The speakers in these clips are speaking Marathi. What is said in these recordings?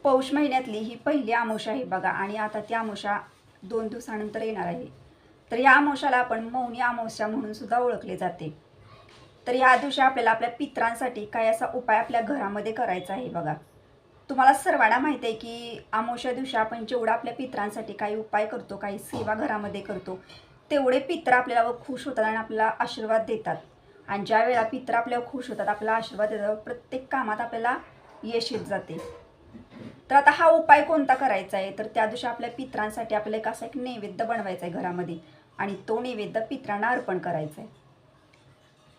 पौष महिन्यातली ही पहिली अमावस्या आहे बघा. आणि आता ती अमावस्या 2 दिवसानंतर येणार आहे. तर या अमावस्याला आपण मौनी अमावस्या म्हणून सुद्धा ओळखले जाते. तर या दिवशी आपल्याला आपल्या पितरांसाठी काय असा उपाय आपल्या घरामध्ये करायचा आहे बघा. तुम्हाला सर्वांना माहिती आहे की अमावस्या दिवशी आपण जेवढा आपल्या पितरांसाठी काही उपाय करतो, काही सेवा घरामध्ये करतो, तेवढे पित्र आपल्याला खुश होतात आणि आपल्याला आशीर्वाद देतात. आणि ज्या वेळेला पित्र आपल्याला खुश होतात, आपल्याला आशीर्वाद देतात, प्रत्येक कामात आपल्याला यश येत जाते. तर आता हा उपाय कोणता करायचा आहे, तर त्या दिवशी आपल्या पितरांसाठी आपल्याला एक नैवेद्य बनवायचा आहे घरामध्ये आणि तो नैवेद्य पितरांना अर्पण करायचा आहे.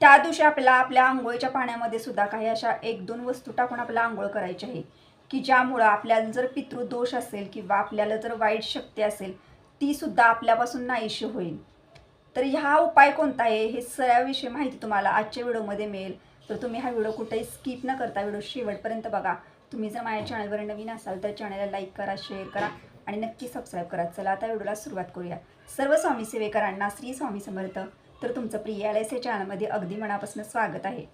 त्या दिवशी आपल्याला आपल्या आंघोळीच्या पाण्यामध्ये सुद्धा काही अशा 1-2 वस्तू टाकून आपल्याला आंघोळ करायची आहे की ज्यामुळं आपल्याला जर पितृदोष असेल किंवा आपल्याला जर वाईट शक्ती असेल ती सुद्धा आपल्यापासून नाहीशी होईल. तर हा उपाय कोणता आहे हे सगळ्याविषयी माहिती तुम्हाला आजच्या व्हिडिओमध्ये मिळेल. तर तुम्ही हा व्हिडिओ कुठेही स्किप न करता व्हिडिओ शेवटपर्यंत बघा. तुम्ही जर माझ्या चॅनलवर नवीन असाल तर चॅनलला लाईक करा, शेअर करा आणि नक्की सबस्क्राईब करा. चला आता व्हिडिओला सुरुवात करूया. सर्व स्वामी सेवेकरांना श्री स्वामी समर्थ. तर तुमचं प्रिय LIC चॅनलमध्ये अगदी मनापासून स्वागत आहे.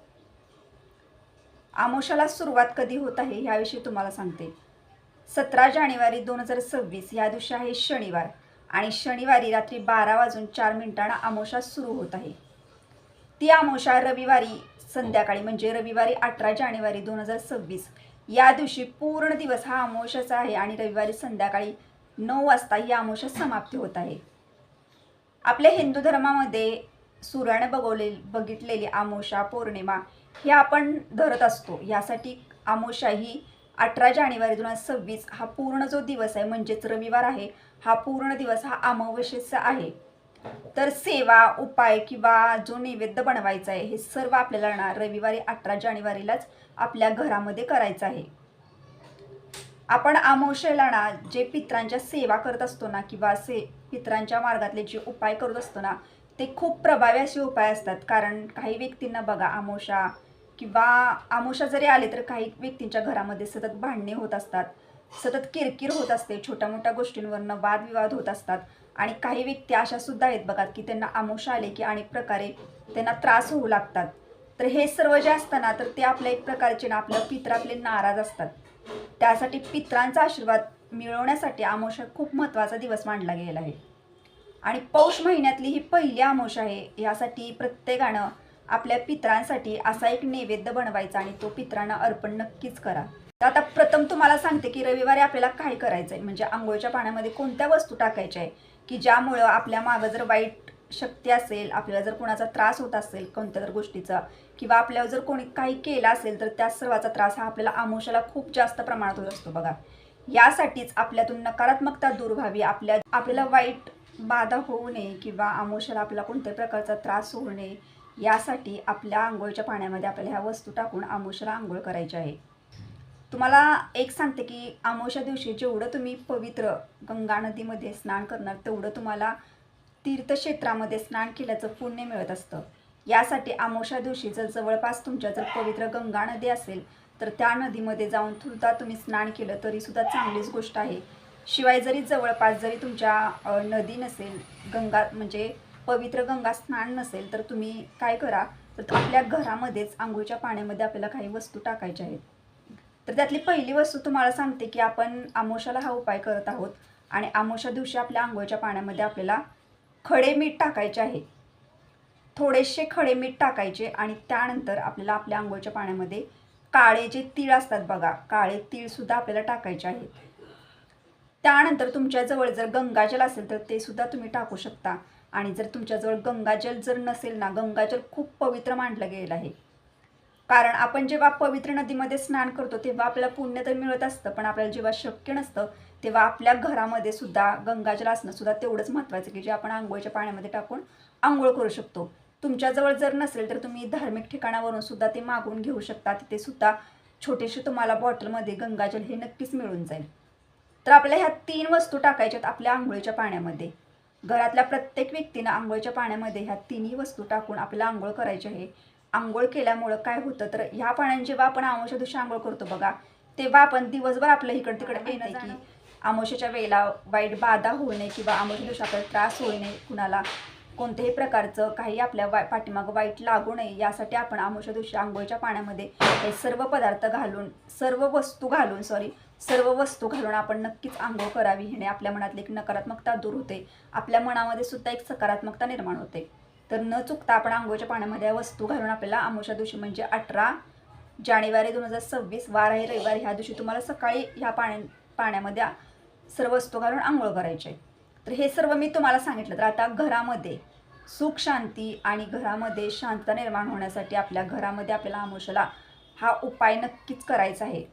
अमावस्याला सुरुवात कधी होत आहे ह्याविषयी तुम्हाला सांगते. 17 जानेवारी 2026 या दिवशी आहे शनिवार आणि शनिवारी रात्री 12:04 अमावस्या सुरू होत आहे. ती अमावस्या रविवारी संध्याकाळी म्हणजे रविवारी 18 जानेवारी 2026 या दिवशी पूर्ण दिवस हा अमावस्याचा आहे आणि रविवारी संध्याकाळी 9 वाजता ही अमावस्या समाप्ती होत आहे. आपल्या हिंदू धर्मामध्ये सूर्याने बघितलेली अमावस्या पौर्णिमा हे आपण धरत असतो. यासाठी अमावस्या ही 18 जानेवारी 2026 हा पूर्ण जो दिवस आहे म्हणजेच रविवार आहे, हा पूर्ण दिवस हा अमावस्येचा आहे. तर सेवा, उपाय किंवा जो नैवेद्य बनवायचा आहे हे सर्व आपल्याला ना रविवारी 18 जानेवारीलाच आपल्या घरामध्ये करायचं आहे. आपण अमावस्येला ना जे पितरांच्या सेवा करत असतो ना किंवा पितरांच्या मार्गातले जे उपाय करत असतो ना ते खूप प्रभावी असे उपाय असतात. कारण काही व्यक्तींना बघा अमावस्या किंवा अमावस्या जरी आले तर काही व्यक्तींच्या घरामध्ये सतत भांडणे होत असतात, सतत किरकिर होत असते, छोट्या मोठ्या गोष्टींवरनं वादविवाद होत असतात. आणि काही व्यक्ती अशा सुद्धा आहेत बघा की त्यांना अमावस्या आले की अनेक प्रकारे त्यांना त्रास होऊ लागतात. तर हे सर्व जे असतं ना तर ते आपल्या एक प्रकारचे ना आपलं पित्र आपले नाराज असतात. त्यासाठी पित्रांचा आशीर्वाद मिळवण्यासाठी अमावस्या खूप महत्त्वाचा दिवस मानला गेला आहे. आणि पौष महिन्यातली ही पहिली अमावस्या आहे. यासाठी प्रत्येकानं आपल्या पितरांसाठी असा एक नैवेद्य बनवायचा आणि तो पितरांना अर्पण नक्कीच करा. तर आता प्रथम तुम्हाला सांगते की रविवारी आपल्याला काय करायचं आहे, म्हणजे आंघोळीच्या पाण्यामध्ये कोणत्या वस्तू टाकायच्या आहे की ज्यामुळं आपल्या मागं जर वाईट शक्ती असेल, आपल्याला जर कोणाचा त्रास होत असेल कोणत्या तर गोष्टीचा किंवा आपल्याला जर कोणी काही केलं असेल तर त्या सर्वाचा त्रास हा आपल्याला अमावस्याला खूप जास्त प्रमाणात होत असतो बघा. यासाठीच आपल्यातून नकारात्मकता दूर व्हावी, आपल्याला वाईट बाधा होऊ नये किंवा अमावस्याला आपल्याला कोणत्याही प्रकारचा त्रास होऊ नये यासाठी आपल्या आंघोळीच्या पाण्यामध्ये आपल्याला ह्या वस्तू टाकून अमावस्याला आंघोळ करायची आहे. तुम्हाला एक सांगते की अमावस्या दिवशी जेवढं तुम्ही पवित्र गंगा नदीमध्ये स्नान करणार तेवढं तुम्हाला तीर्थक्षेत्रामध्ये स्नान केल्याचं पुण्य मिळत असतं. यासाठी अमावस्या दिवशी जर जवळपास तुमच्या जर पवित्र गंगा नदी असेल तर त्या नदीमध्ये जाऊन सुद्धा तुम्ही स्नान केलं तरीसुद्धा चांगलीच गोष्ट आहे. शिवाय जरी जवळपास जरी तुमच्या नदी नसेल, गंगा म्हणजे पवित्र गंगा स्नान नसेल तर तुम्ही काय करा, तर आपल्या घरामध्येच आंघोळीच्या पाण्यामध्ये आपल्याला काही वस्तू टाकायच्या आहेत. तर त्यातली पहिली वस्तू तुम्हाला सांगते की आपण अमावस्याला हा उपाय करत आहोत आणि अमावस्या दिवशी आपल्या आंघोळीच्या पाण्यामध्ये आपल्याला खडे मीठ टाकायचे आहे. थोडेसे खडे मीठ टाकायचे आणि त्यानंतर आपल्याला आपल्या आंघोळीच्या पाण्यामध्ये काळे जे तीळ असतात बघा, काळे तीळसुद्धा आपल्याला टाकायचे आहेत. त्यानंतर तुमच्याजवळ जर गंगाजल असेल तर ते सुद्धा तुम्ही टाकू शकता. आणि जर तुमच्याजवळ गंगाजल जर नसेल ना, गंगाजल खूप पवित्र मानलं गेलं आहे. कारण आपण जेव्हा पवित्र नदीमध्ये स्नान करतो तेव्हा आपल्याला पुण्य तर मिळत असतं, पण आपल्याला जेव्हा शक्य नसतं तेव्हा आपल्या घरामध्ये सुद्धा गंगाजल असणं सुद्धा तेवढंच महत्त्वाचं की जे आपण आंघोळीच्या पाण्यामध्ये टाकून आंघोळ करू शकतो. तुमच्याजवळ जर नसेल तर तुम्ही धार्मिक ठिकाणावरून सुद्धा ते मागवून घेऊ शकता. तिथे सुद्धा छोटेसे तुम्हाला बॉटलमध्ये गंगाजल हे नक्कीच मिळून जाईल. तर आपल्याला ह्या 3 वस्तू टाकायच्यात आपल्या आंघोळीच्या पाण्यामध्ये. घरातल्या प्रत्येक व्यक्तीनं आंघोळीच्या पाण्यामध्ये ह्या 3ही वस्तू टाकून आपल्याला आंघोळ करायची आहे. आंघोळ केल्यामुळं काय होतं तर ह्या पाण्याने जेव्हा आपण अमावस्या दिवशी आंघोळ करतो बघा, तेव्हा आपण दिवसभर आपलं इकडं तिकडं येणं की अमावस्याच्या वेळेला वाईट बाधा होऊ नये किंवा अमावस्या दिवशी आपल्याला त्रास होऊ नये कुणाला, कोणत्याही प्रकारचं काही आपल्या पाठीमागं वाईट लागू नये यासाठी आपण अमावस्या दिवशी आंघोळीच्या पाण्यामध्ये हे सर्व पदार्थ घालून सर्व वस्तू घालून आपण नक्कीच आंघोळ करावी. ह्याने आपल्या मनातली एक नकारात्मकता दूर होते, आपल्या मनामध्ये सुद्धा एक सकारात्मकता निर्माण होते. तर न चुकता आपण आंघोळीच्या पाण्यामध्ये वस्तू घालून आपल्याला अमावस्या दिवशी म्हणजे 18 जानेवारी 2026 वार आहे रविवार, ह्या दिवशी तुम्हाला सकाळी ह्या पाण्यामध्ये सर्व वस्तू घालून आंघोळ करायची. तर हे सर्व मी तुम्हाला सांगितलं. तर आता घरामध्ये सुख शांती आणि घरामध्ये शांतता निर्माण होण्यासाठी आपल्या घरामध्ये आपल्याला अमावस्येला हा उपाय नक्कीच करायचा आहे.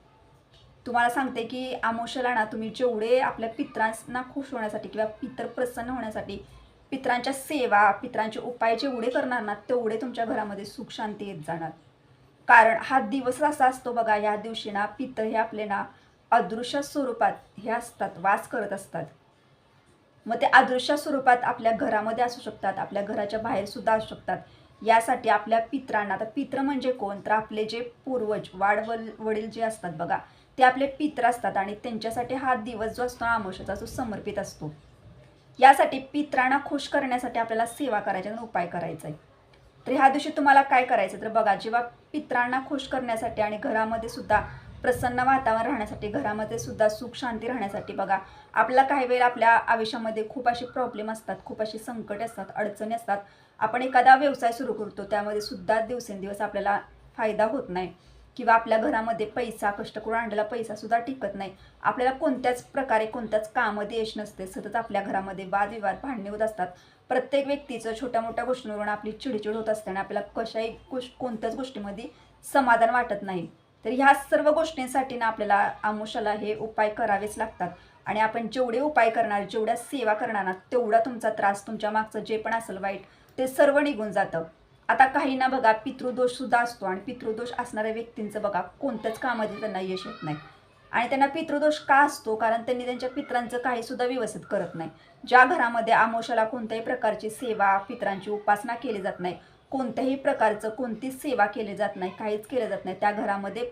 तुम्हाला सांगते की अमावस्येला ना तुम्ही जेवढे आपल्या पितरांना खुश होण्यासाठी किंवा पितर प्रसन्न होण्यासाठी पितरांच्या सेवा पितरांचे उपाय जेवढे करणार ना तेवढे तुमच्या घरामध्ये सुख शांती येत जाणार. कारण हा दिवस असा असतो बघा, या दिवशी ना पितर हे आपले ना अदृश्य स्वरूपात हे असतात, वास करत असतात. मग ते अदृश्य स्वरूपात आपल्या घरामध्ये असू शकतात, आपल्या घराच्या बाहेर सुद्धा असू शकतात. यासाठी आपल्या पितरांना, आता पित्र म्हणजे कोण, तर आपले जे पूर्वज वडील जे असतात बघा, ते आपले पित्र असतात आणि त्यांच्यासाठी हा दिवस जो असतो अमावस्येचा जो समर्पित असतो. यासाठी पितरांना खुश करण्यासाठी आपल्याला सेवा करायची आणि उपाय करायचा आहे. तर ह्या दिवशी तुम्हाला काय करायचं तर बघा, जेव्हा पितरांना खुश करण्यासाठी आणि घरामध्ये सुद्धा प्रसन्न वातावरण राहण्यासाठी, घरामध्ये सुद्धा सुख शांती राहण्यासाठी बघा, आपल्याला काही वेळेला आपल्या आयुष्यामध्ये खूप असे प्रॉब्लेम असतात, खूप अशी संकट असतात, अडचणी असतात. आपण एखादा व्यवसाय सुरू करतो, त्यामध्ये सुद्धा दिवसेंदिवस आपल्याला फायदा होत नाही किंवा आपल्या घरामध्ये पैसा, कष्ट करून आणलेला पैसा सुद्धा टिकत नाही. आपल्याला कोणत्याच प्रकारे कोणत्याच कामामध्ये यश नसते. सतत आपल्या घरामध्ये वादविवाद, भांडणे होत असतात. प्रत्येक व्यक्तीचं छोट्या मोठ्या गोष्टींवरून आपली चिडचिड होत असताना आपल्याला कोणत्याच गोष्टीमध्ये समाधान वाटत नाही. तर ह्या सर्व गोष्टींसाठी ना आपल्याला अमावस्येला हे उपाय करावेच लागतात. आणि आपण जेवढे उपाय करणार, जेवढ्या सेवा करणार ना, तेवढा तुमचा त्रास, तुमच्या मागचं जे पण असेल वाईट, ते सर्व निघून जातं. आता काही ना बघा, पितृदोष सुद्धा असतो आणि पितृदोष असणाऱ्या व्यक्तींचं बघा कोणत्याच कामामध्ये त्यांना यश येत नाही. आणि त्यांना पितृदोष का असतो? कारण त्यांनी त्यांच्या पितरांचं काही सुद्धा व्यवस्थित करत नाही. ज्या घरामध्ये अमावस्येला कोणत्याही प्रकारची सेवा, पितरांची उपासना केली जात नाही, कोणत्याही प्रकारचं कोणतीच सेवा केली जात नाही, काहीच केलं जात नाही, त्या घरामध्ये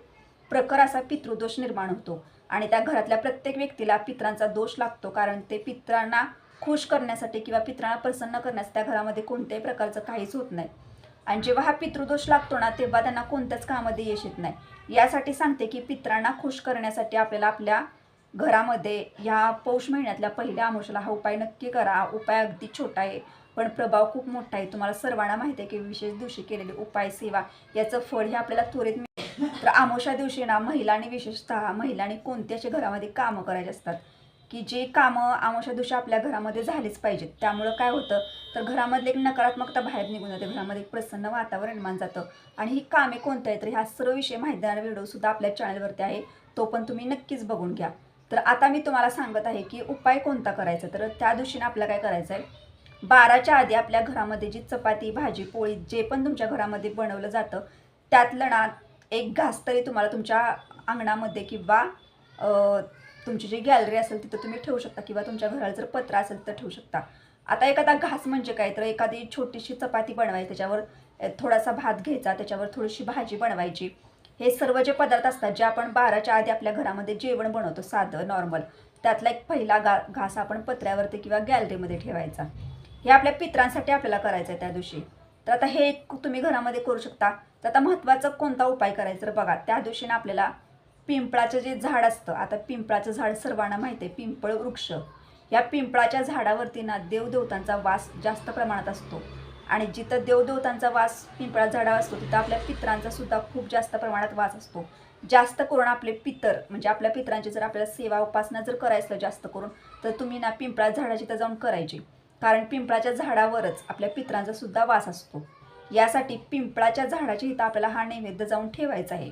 प्रखर असा पितृदोष निर्माण होतो आणि त्या घरातल्या प्रत्येक व्यक्तीला पितरांचा दोष लागतो. कारण ते पितरांना खुश करण्यासाठी किंवा पितरांना प्रसन्न करण्यासाठी त्या घरामध्ये कोणत्याही प्रकारचं काहीच होत नाही. आणि जेव्हा हा पितृदोष लागतो ना, तेव्हा त्यांना कोणत्याच कामामध्ये यश येत नाही. यासाठी सांगते की पितरांना खुश करण्यासाठी आपल्याला आपल्या घरामध्ये ह्या पौष महिन्यातल्या पहिल्या अमावस्येला हा उपाय नक्की करा. उपाय अगदी छोटा आहे पण प्रभाव खूप मोठा आहे. तुम्हाला सर्वांना माहिती आहे की विशेष दिवशी केलेली उपाय सेवा याचं फळ हे आपल्याला त्वरित मिळते. तर अमावस्या दिवशी ना महिलांनी, विशेषतः महिलांनी कोणती अशी घरामध्ये कामं करायची असतात की जे कामं अमावस्या दिवशी आपल्या घरामध्ये झालीच पाहिजेत. त्यामुळं काय होतं तर घरामधली एक नकारात्मकता बाहेर निघून जाते, घरामध्ये एक प्रसन्न वातावरण निर्माण जातं. आणि ही कामे कोणती आहेत तर ह्या सर्व विषय माहिती देणारा व्हिडिओसुद्धा आपल्या चॅनलवरती आहे, तो पण तुम्ही नक्कीच बघून घ्या. तर आता मी तुम्हाला सांगत आहे की उपाय कोणता करायचा. तर त्या दिवशीनं आपल्याला काय करायचं आहे, 12च्या आधी आपल्या घरामध्ये जी चपाती, भाजी, पोळी जे पण तुमच्या घरामध्ये बनवलं जातं त्यातलं ना एक घास तरी तुम्हाला तुमच्या अंगणामध्ये किंवा तुमची जी गॅलरी असेल तिथं तुम्ही ठेवू शकता किंवा तुमच्या घराला जर पत्र असेल तर ठेवू शकता. आता एखादा घास म्हणजे काय तर एखादी छोटीशी चपाती बनवायची, त्याच्यावर थोडासा भात घ्यायचा, त्याच्यावर थोडीशी भाजी बनवायची. हे सर्व जे पदार्थ असतात जे आपण 12च्या आधी आपल्या घरामध्ये जेवण बनवतो साधं नॉर्मल, त्यातला एक पहिला घास आपण पत्र्यावरती किंवा गॅलरीमध्ये ठेवायचा. हे आपल्या पितरांसाठी आपल्याला करायचं आहे त्या दिवशी. तर आता हे तुम्ही घरामध्ये करू शकता. तर आता महत्त्वाचा कोणता उपाय करायचा तर बघा, त्या दिवशी ना आपल्याला पिंपळाचं जे झाड असतं, आता पिंपळाचं झाड सर्वांना माहिती आहे, पिंपळ वृक्ष, या पिंपळाच्या झाडावरती ना देवदेवतांचा वास जास्त प्रमाणात असतो. आणि जिथं देवदेवतांचा वास पिंपळा झाडावर असतो तिथं आपल्या पितरांचा सुद्धा खूप जास्त प्रमाणात वास असतो. जास्त करून आपले पितर म्हणजे आपल्या पितरांची जर आपल्याला सेवा उपासना जर करायचं जास्त करून तर तुम्ही ना पिंपळा झाडाची तर जाऊन करायची. कारण पिंपळाच्या झाडावरच आपल्या पितरांचा सुद्धा वास असतो. यासाठी पिंपळाच्या झाडाची इथं आपल्याला हा नैवेद्य जाऊन ठेवायचा आहे.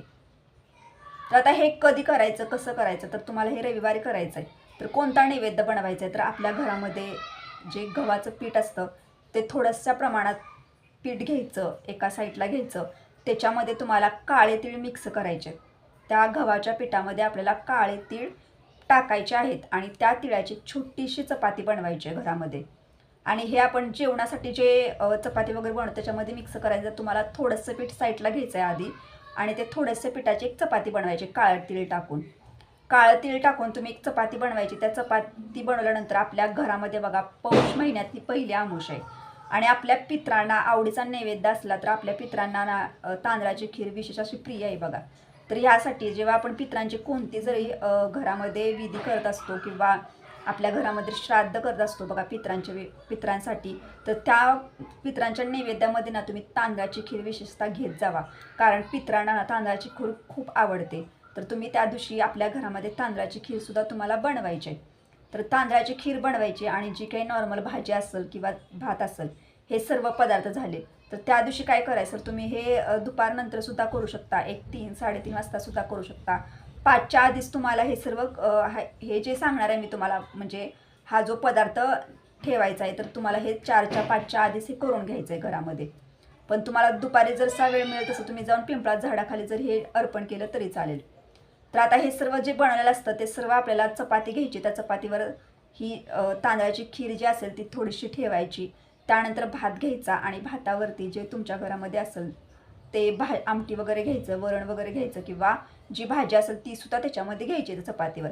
तर आता हे कधी करायचं, कसं करायचं तर तुम्हाला हे रविवारी करायचं आहे. तर कोणता नैवेद्य बनवायचा आहे तर आपल्या घरामध्ये जे गव्हाचं पीठ असतं ते थोडंसं प्रमाणात पीठ घ्यायचं, एका साईडला घ्यायचं, त्याच्यामध्ये तुम्हाला काळे तीळ मिक्स करायचे. त्या गव्हाच्या पिठामध्ये आपल्याला काळे तीळ टाकायचे आहेत आणि त्या तिळाची छोटीशी चपाती बनवायची आहे घरामध्ये. आणि हे आपण जेवणासाठी जे चपाती वगैरे बनवतो त्याच्यामध्ये मिक्स करायचं. तुम्हाला थोडंसं पीठ साईडला घ्यायचं आहे आधी आणि ते थोडेसे पिठाची एक चपाती बनवायची काळं तीळ टाकून. काळं तीळ टाकून तुम्ही एक चपाती बनवायची. त्या चपाती बनवल्यानंतर आपल्या घरामध्ये बघा पौष महिन्यातली पहिली अमावस्या आहे आणि आपल्या पितरांना आवडीचा नैवेद्य असला तर आपल्या पितरांना तांदळाची खीर विशेष अशी प्रिय आहे बघा. तर ह्यासाठी जेव्हा आपण पितरांची कोणती जरी घरामध्ये विधी करत असतो किंवा आपल्या घरामध्ये श्राद्ध करत असतो बघा पितरांसाठी, तर त्या पितरांच्या नैवेद्यामध्ये ना तुम्ही तांदळाची खीर विशेषतः घेत जावा. कारण पितरांना ना तांदळाची खीर खूप आवडते. तर तुम्ही त्या दिवशी आपल्या घरामध्ये तांदळाची खीरसुद्धा तुम्हाला बनवायची आहे. तर तांदळाची खीर बनवायची आणि जी काही नॉर्मल भाजी असेल किंवा भात असेल हे सर्व पदार्थ झाले. तर त्या दिवशी काय करायचं, तुम्ही हे दुपारनंतर सुद्धा करू शकता. 3-3:30 वाजता सुद्धा करू शकता. 5च्या आधीच तुम्हाला हे सर्व हे जे सांगणार आहे मी तुम्हाला, म्हणजे हा जो पदार्थ ठेवायचा आहे, तर तुम्हाला हे 4-5च्या आधीच हे करून घ्यायचं आहे घरामध्ये. पण तुम्हाला दुपारी जसा वेळ मिळेल तसं तुम्ही जाऊन पिंपळात झाडाखाली जर हे अर्पण केलं तरी चालेल. तर आता हे सर्व जे बनवलेलं असतं ते सर्व आपल्याला चपाती घ्यायची. त्या चपातीवर ही तांदळाची खीर जी असेल ती थोडीशी ठेवायची. त्यानंतर भात घ्यायचा आणि भातावरती जे तुमच्या घरामध्ये असेल ते आमटी वगैरे घ्यायचं, वरण वगैरे घ्यायचं किंवा जी भाजी असेल ती सुद्धा त्याच्यामध्ये घ्यायची त्या चपातीवर.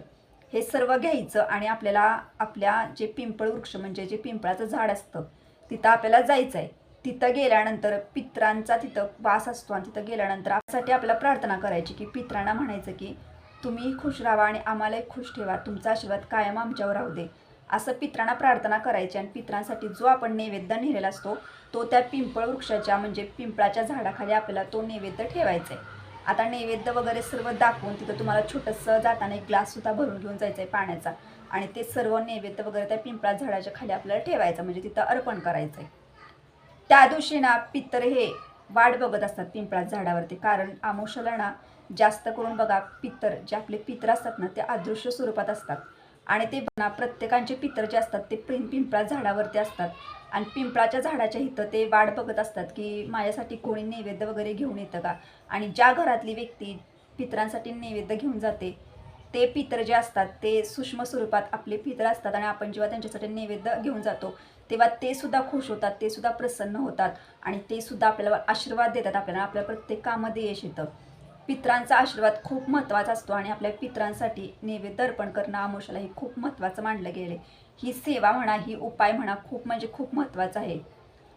हे सर्व घ्यायचं आणि आपल्याला आपल्या जे पिंपळ वृक्ष म्हणजे जे पिंपळाचं झाड असतं तिथं आपल्याला जायचं आहे. तिथं गेल्यानंतर पितरांचा तिथं वास असतो आणि तिथं गेल्यानंतर आपल्यासाठी आपल्याला प्रार्थना करायची की पितरांना म्हणायचं की तुम्ही खुश राहा आणि आम्हालाही खुश ठेवा, तुमचा आशीर्वाद कायम आमच्यावर राहू दे, असं पितरांना प्रार्थना करायची. आणि पितरांसाठी जो आपण नैवेद्य नेलेला असतो तो त्या पिंपळ वृक्षाच्या म्हणजे पिंपळाच्या झाडाखाली आपल्याला तो नैवेद्य ठेवायचा आहे. आता नैवेद्य वगैरे सर्व दाखवून तिथं तुम्हाला छोटंसं जाताना एक ग्लाससुद्धा भरून घेऊन जायचं आहे पाण्याचा आणि ते सर्व नैवेद्य वगैरे त्या पिंपळा झाडाच्या खाली आपल्याला ठेवायचं, म्हणजे तिथं अर्पण करायचं आहे. त्या दिवशी ना पितर हे वाट बघत असतात पिंपळात झाडावरती, कारण आमोशाला ना जास्त करून बघा पितर जे आपले पितर असतात ना ते अदृश्य स्वरूपात असतात आणि ते ना प्रत्येकांचे पितर जे असतात ते पिंपळात झाडावरती असतात आणि पिंपळाच्या झाडाच्या इथं ते वाट बघत असतात की माझ्यासाठी कोणी नैवेद्य वगैरे घेऊन येतं का. आणि ज्या घरातली व्यक्ती पितरांसाठी नैवेद्य घेऊन जाते ते पितर जे असतात ते सूक्ष्म स्वरूपात आपले पितर असतात आणि आपण जेव्हा त्यांच्यासाठी नैवेद्य घेऊन जातो तेव्हा ते सुद्धा खुश होतात, ते सुद्धा प्रसन्न होतात आणि ते सुद्धा आपल्याला आशीर्वाद देतात. आपल्याला आपल्या प्रत्येक कामामध्ये यश येतं. पितरांचा आशीर्वाद खूप महत्त्वाचा असतो आणि आपल्या पितरांसाठी नैवेद्य अर्पण करणं आमोशाला हे खूप महत्त्वाचं मानलं गेले. ही सेवा म्हणा, ही उपाय म्हणा, खूप म्हणजे खूप महत्त्वाचं आहे.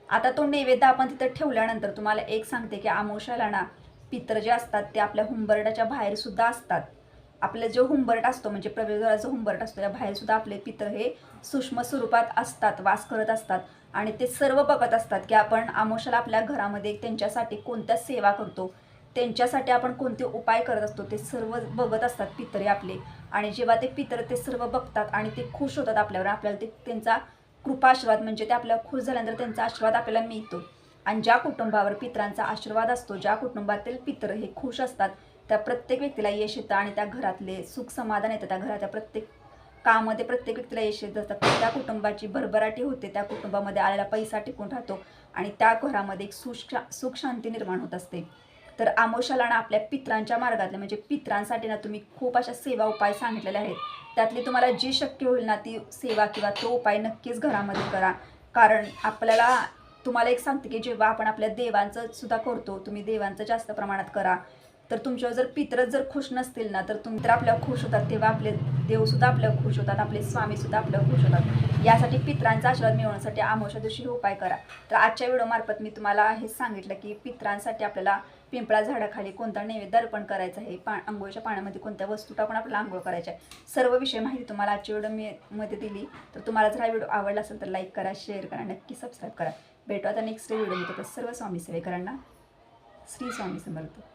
आता तो नैवेद्य आपण तिथं ठेवल्यानंतर तुम्हाला एक सांगते की आमोशाला ना पितर जे असतात ते आपल्या हुंबरड्याच्या बाहेर सुद्धा असतात. आपलं जो हुंबरट असतो म्हणजे प्रवेशद्वाराचा हुंबरट असतो, या बाहेर सुद्धा आपले पितर हे सूक्ष्म स्वरूपात असतात, वास करत असतात आणि ते सर्व बघत असतात की आपण आमोशाला आपल्या घरामध्ये त्यांच्यासाठी कोणत्या सेवा करतो, त्यांच्यासाठी आपण कोणते उपाय करत असतो, ते सर्व बघत असतात पितरे आपले. आणि जेव्हा ते पितर ते सर्व बघतात आणि ते खुश होतात आपल्यावर, आपल्याला ते त्यांचा कृपाशीर्वाद म्हणजे ते आपल्याला खुश झाल्यानंतर त्यांचा आशीर्वाद आपल्याला मिळतो. आणि ज्या कुटुंबावर पितरांचा आशीर्वाद असतो, ज्या कुटुंबातील पितर हे खुश असतात, त्या प्रत्येक व्यक्तीला यश येतं आणि त्या घरातले सुख समाधान येतं. त्या घराच्या प्रत्येक कामामध्ये प्रत्येक व्यक्तीला यश येत असतं. त्या कुटुंबाची भरभराटी होते, त्या कुटुंबामध्ये आलेला पैसा टिकून राहतो आणि त्या घरामध्ये एक सुख शांती निर्माण होत असते. तर आमोशाला ना आपल्या पितरांच्या मार्गातले म्हणजे पितरांसाठी ना तुम्ही खूप अशा सेवा उपाय सांगितलेले आहेत. त्यातली तुम्हाला जी शक्य होईल ना ती सेवा किंवा तो उपाय नक्कीच घरामध्ये करा. कारण आपल्याला तुम्हाला एक सांगते की जेव्हा आपण आपल्या देवांचं सुद्धा करतो, तुम्ही देवांचं जास्त प्रमाणात करा. तर तुमच्यावर जर पितरच जर खुश नसतील ना तर तुम्ही तर आपल्यावर खुश होतात, तेव्हा आपले देवसुद्धा आपल्यावर खुश होतात, आपले स्वामीसुद्धा आपल्यावर खुश होतात. यासाठी पितरांचा आशीर्वाद मिळवण्यासाठी आमोशा दिवशी हे उपाय करा. तर आजच्या व्हिडिओमार्फत मी तुम्हाला हेच सांगितलं की पितरांसाठी आपल्याला पिंपळा झाडाखाली कोणता नैवेद्य अर्पण करायचं आहे, अंघोळीच्या पाण्यामध्ये कोणत्या वस्तू टाकून आपल्याला आंघोळ करायच्या आहे, सर्व विषय माहिती तुम्हाला आजच्या व्हिडिओ दिली. तर तुम्हाला जर हा व्हिडिओ आवडला असेल तर लाईक करा, शेअर करा, नक्की सबस्क्राईब करा. भेटू आता नेक्स्ट व्हिडिओमध्ये. सर्व स्वामी सेवेकरांना श्री स्वामी समर्थ.